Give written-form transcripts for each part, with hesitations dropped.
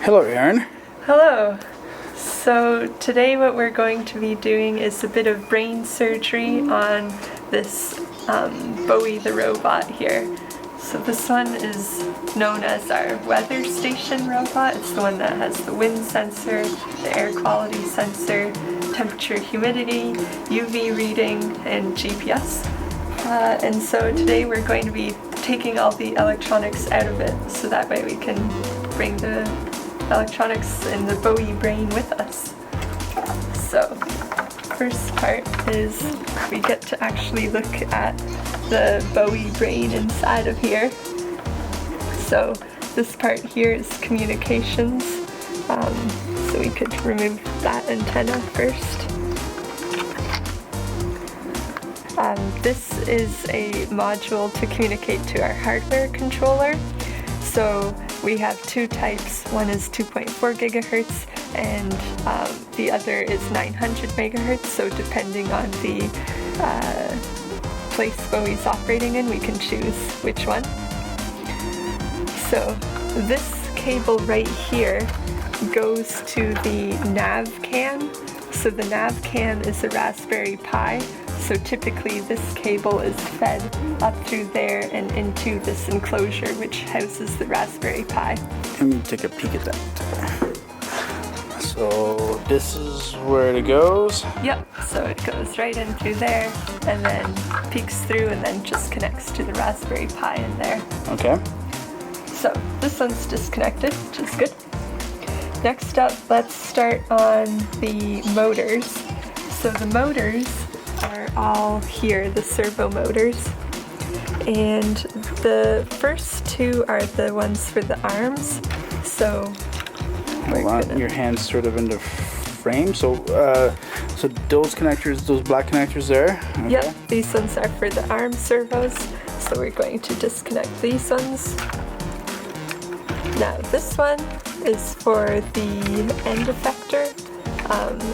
Hello, Aaron. Hello. So today what we're going to be doing is a bit of brain surgery on this Bowie the robot here. So this one is known as our weather station robot. It's the one that has the wind sensor, the air quality sensor, temperature, humidity, UV reading, and GPS. And so today we're going to be taking all the electronics out of it so that way we can bring the electronics in the Bowie brain with us. So first part is we get to actually look at the Bowie brain inside of here. So this part here is communications. So we could remove that antenna first. This is a module to communicate to our hardware controller. So we have two types. One is 2.4 gigahertz and the other is 900 megahertz. So depending on the place Bowie's operating in, we can choose which one. So this cable right here goes to the nav cam. So the nav cam is a Raspberry Pi. So typically this cable is fed up through there and into this enclosure which houses the Raspberry Pi. Let me take a peek at that. So this is where it goes? Yep, so it goes right in through there and then peeks through and then just connects to the Raspberry Pi in there. Okay. So this one's disconnected, which is good. Next up, let's start on the motors. So the motors are all here, the servo motors. And the first two are the ones for the arms. So Hold on, your hand's sort of in the frame. So so those connectors, those black connectors there? Okay. Yep, these ones are for the arm servos. So we're going to disconnect these ones. Now this one is for the end effector,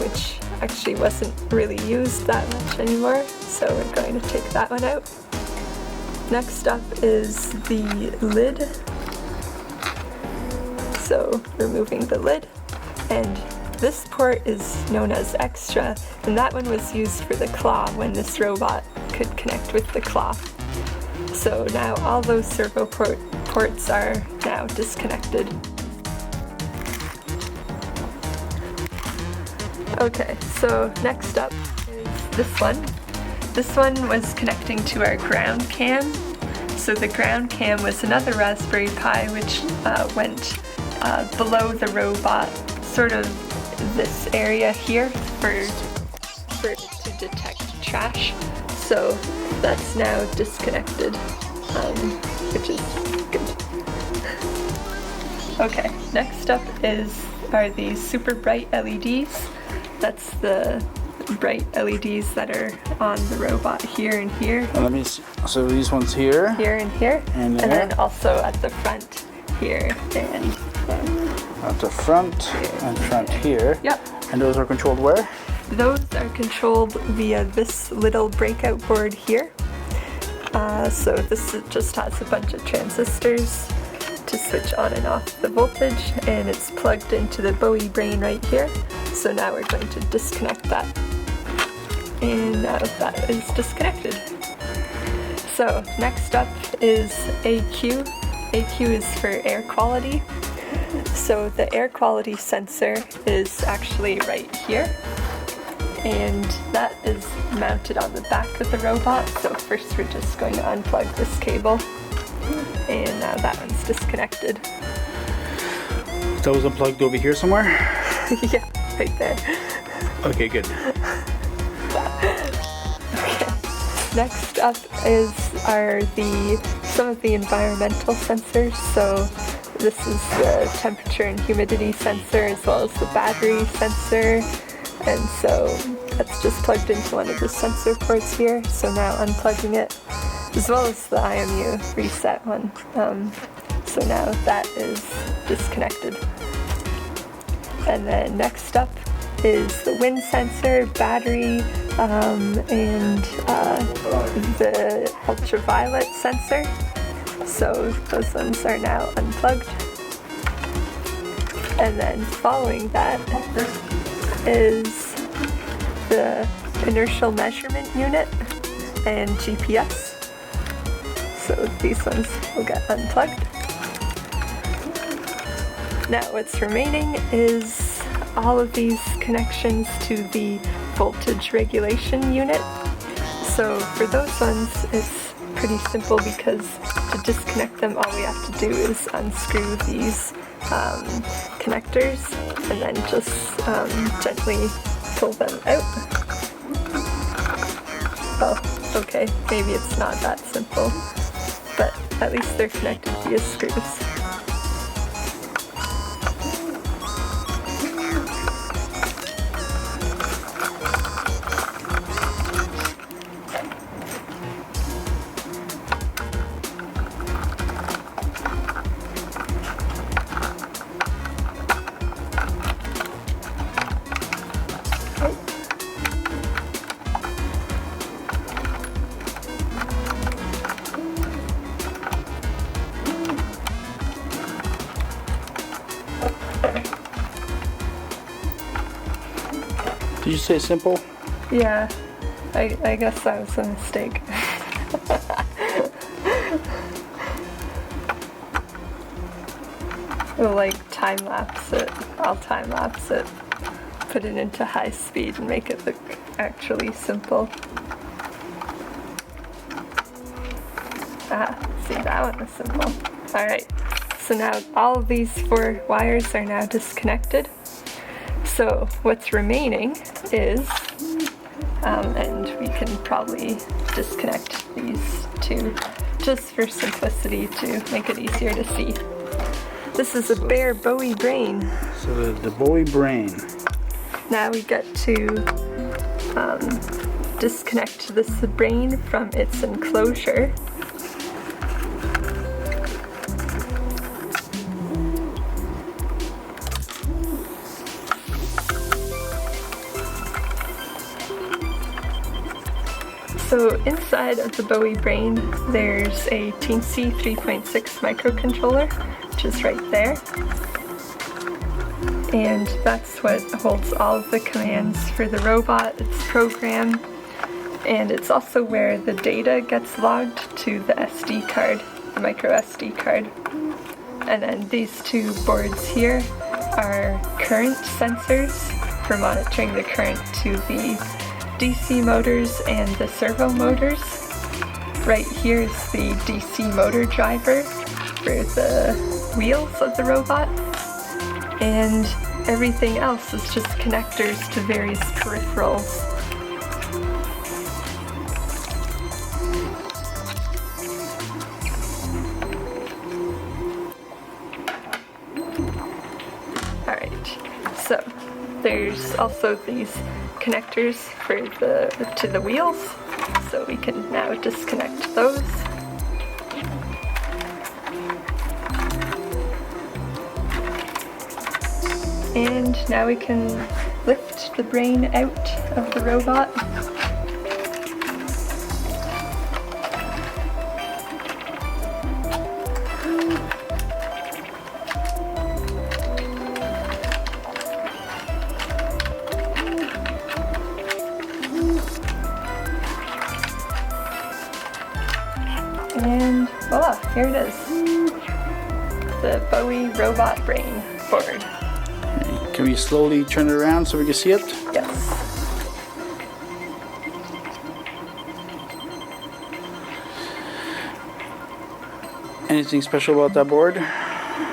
which actually wasn't really used that much anymore, so we're going to take that one out. Next up is the lid. So removing the lid, and this port is known as extra, and that one was used for the claw when this robot could connect with the claw. So now all those servo ports are now disconnected. Okay, so next up is this one. This one was connecting to our ground cam. So the ground cam was another Raspberry Pi which went below the robot, sort of this area here for it to detect trash. So that's now disconnected, which is good. Okay, next up are these super bright LEDs. That's the bright LEDs that are on the robot here and here. And let me see. So these ones here. Here and here. And then also at the front here and at the front here, and front here. Yep. And those are controlled where? Those are controlled via this little breakout board here. So this just has a bunch of transistors to switch on and off the voltage, and it's plugged into the Bowie brain right here. So now we're going to disconnect that. And now that is disconnected. So next up is AQ. AQ is for air quality. So the air quality sensor is actually right here. And that is mounted on the back of the robot. So first we're just going to unplug this cable. And now that one's disconnected. That was unplugged over here somewhere? Yeah, right there. Okay, good. Okay. Next up are some of the environmental sensors. So this is the temperature and humidity sensor as well as the battery sensor. And so that's just plugged into one of the sensor ports here. So now unplugging it, as well as the IMU reset one. So now that is disconnected. And then next up is the wind sensor, battery, and the ultraviolet sensor. So those ones are now unplugged. And then following that is the inertial measurement unit and GPS. So these ones will get unplugged. Now what's remaining is all of these connections to the voltage regulation unit. So for those ones, it's pretty simple because to disconnect them, all we have to do is unscrew these connectors and then just gently pull them out. Oh, okay, maybe it's not that simple, but at least they're connected via screws. Did you say simple? Yeah, I guess that was a mistake. We'll like time lapse it. I'll time lapse it, put it into high speed and make it look actually simple. Ah, see, that one was simple. Alright, so now all of these 4 wires are now disconnected. So what's remaining is, and we can probably disconnect these 2 just for simplicity to make it easier to see. This is a bare Bowie brain. So the Bowie brain. Now we get to disconnect this brain from its enclosure. So inside of the Bowie brain, there's a teensy 3.6 microcontroller, which is right there. And that's what holds all of the commands for the robot, its program, and it's also where the data gets logged to the SD card, the micro SD card. And then these 2 boards here are current sensors for monitoring the current to the DC motors and the servo motors. Right here is the DC motor driver for the wheels of the robot, and everything else is just connectors to various peripherals. Alright, so there's also these connectors for to the wheels, so we can now disconnect those. And now we can lift the brain out of the robot. And voila, here it is. The Bowie robot brain board. Can we slowly turn it around so we can see it? Yes. Anything special about that board?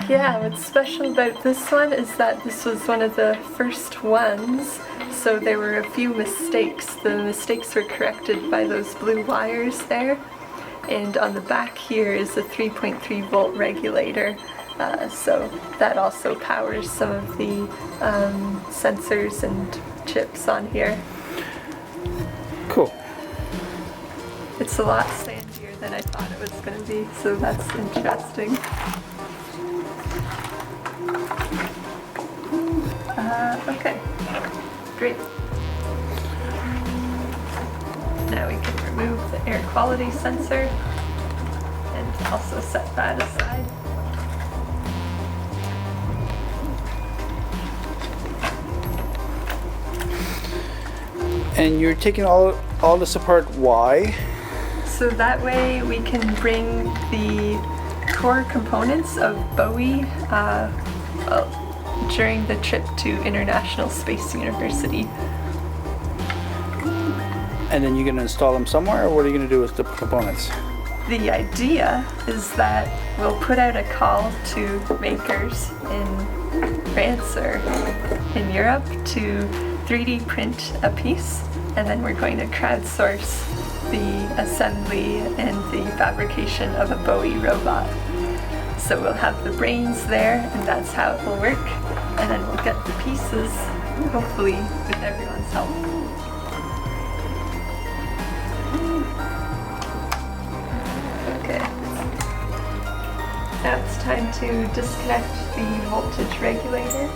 Yeah, what's special about this one is that this was one of the first ones, so there were a few mistakes. The mistakes were corrected by those blue wires there. And on the back here is a 3.3 volt regulator, so that also powers some of the sensors and chips on here. Cool. It's a lot sandier than I thought it was going to be, so that's interesting. Okay, great. Now we can remove the air quality sensor and also set that aside. And you're taking all this apart, why? So that way we can bring the core components of Bowie during the trip to International Space University. And then you're going to install them somewhere, or what are you going to do with the components? The idea is that we'll put out a call to makers in France or in Europe to 3D print a piece, and then we're going to crowdsource the assembly and the fabrication of a Bowie robot. So we'll have the brains there, and that's how it will work, and then we'll get the pieces, hopefully with everyone's help. Okay. Now it's time to disconnect the voltage regulator.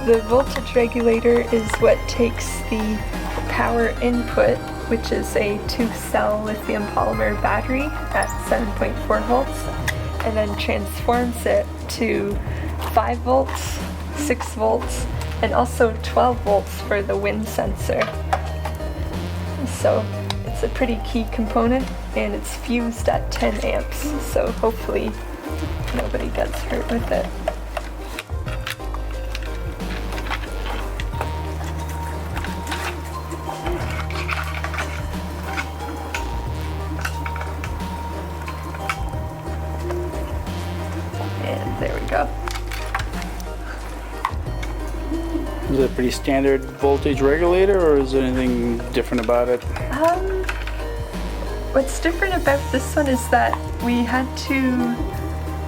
The voltage regulator is what takes the power input, which is a 2-cell lithium polymer battery at 7.4 volts, and then transforms it to 5 volts, 6 volts, and also 12 volts for the wind sensor. So it's a pretty key component, and it's fused at 10 amps, so hopefully nobody gets hurt with it. And there we go. Is it a pretty standard voltage regulator, or is there anything different about it? What's different about this one is that we had to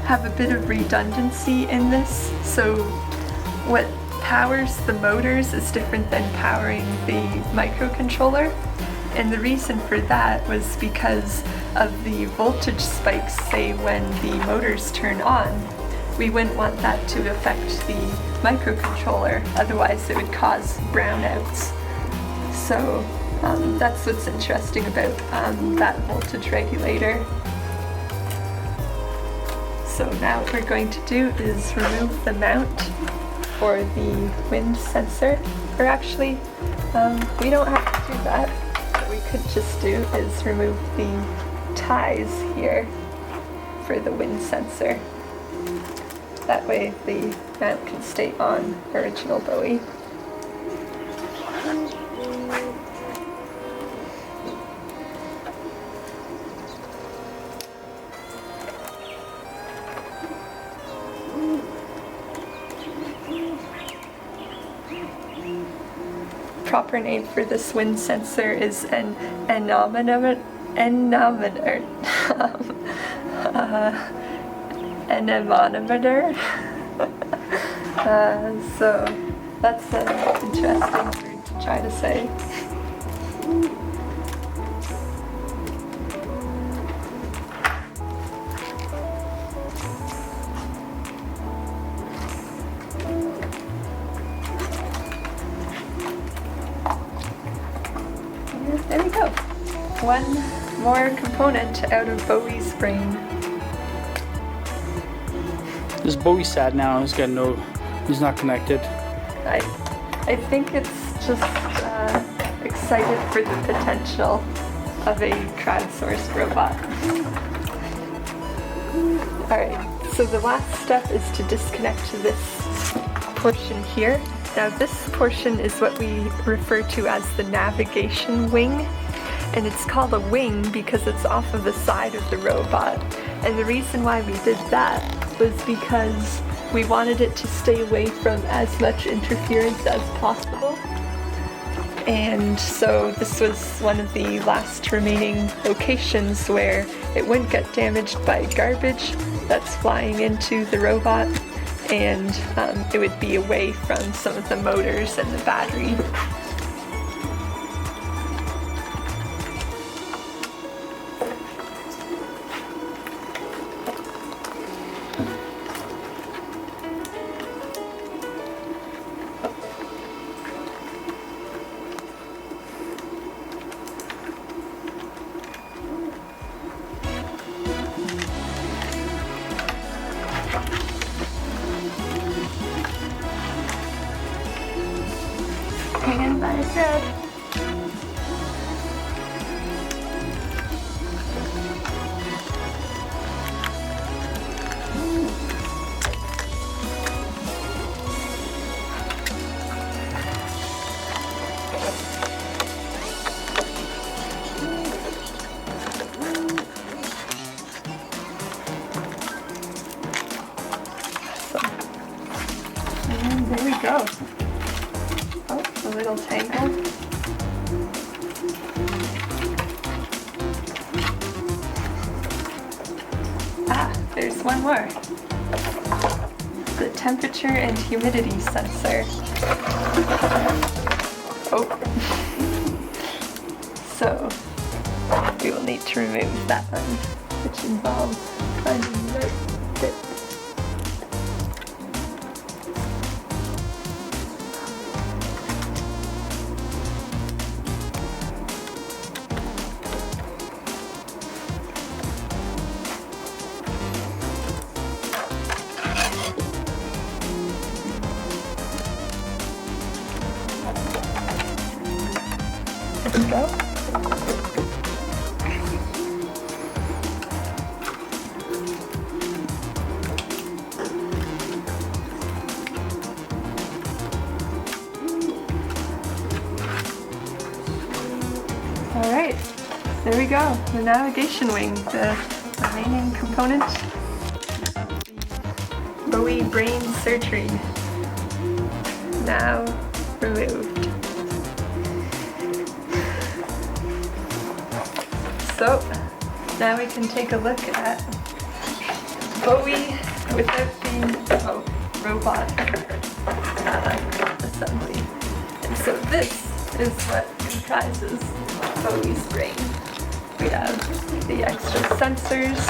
have a bit of redundancy in this. So what powers the motors is different than powering the microcontroller. And the reason for that was because of the voltage spikes, say when the motors turn on. We wouldn't want that to affect the microcontroller, otherwise it would cause brownouts. So that's what's interesting about that voltage regulator. So now what we're going to do is remove the mount for the wind sensor. Or actually, we don't have to do that. What we could just do is remove the ties here for the wind sensor. That way the mount can stay on original Bowie. Proper name for this wind sensor is an anemometer. Anemometer. So that's an interesting word to try to say. And there we go. One more component out of Bowie's brain. Is Bowie sad now? He's not connected. I think it's just excited for the potential of a crowdsourced robot. Alright, so the last step is to disconnect this portion here. Now this portion is what we refer to as the navigation wing, and it's called a wing because it's off of the side of the robot. And the reason why we did that was because we wanted it to stay away from as much interference as possible. And so this was one of the last remaining locations where it wouldn't get damaged by garbage that's flying into the robot, and it would be away from some of the motors and the battery. one more. The temperature and humidity sensor. Oh. So, we will need to remove that one, which involves finding the right bit. There we go. Alright, there we go. The navigation wing, the remaining component. The Bowie brain surgery. Now removed. So, now we can take a look at Bowie without the robot assembly. And so this is what comprises Bowie's brain. We have the extra sensors,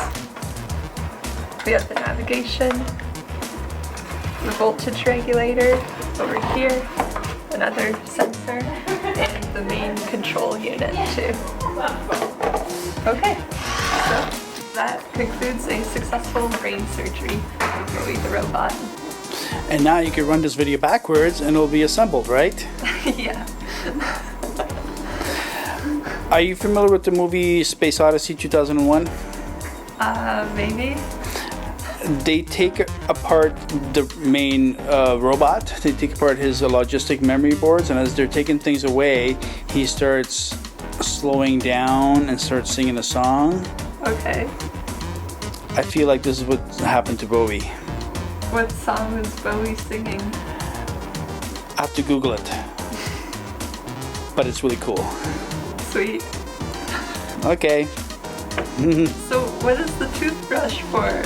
we have the navigation, the voltage regulator over here, another sensor, and the main control unit too. Okay, so that concludes a successful brain surgery of Bowie the robot. And now you can run this video backwards and it'll be assembled, right? Yeah. Are you familiar with the movie Space Odyssey 2001? Maybe. They take apart the main robot. They take apart his logistic memory boards, and as they're taking things away, he starts slowing down and starts singing a song. Okay. I feel like this is what happened to Bowie. What song was Bowie singing? I have to Google it. But it's really cool. Sweet. Okay. So what is the toothbrush for?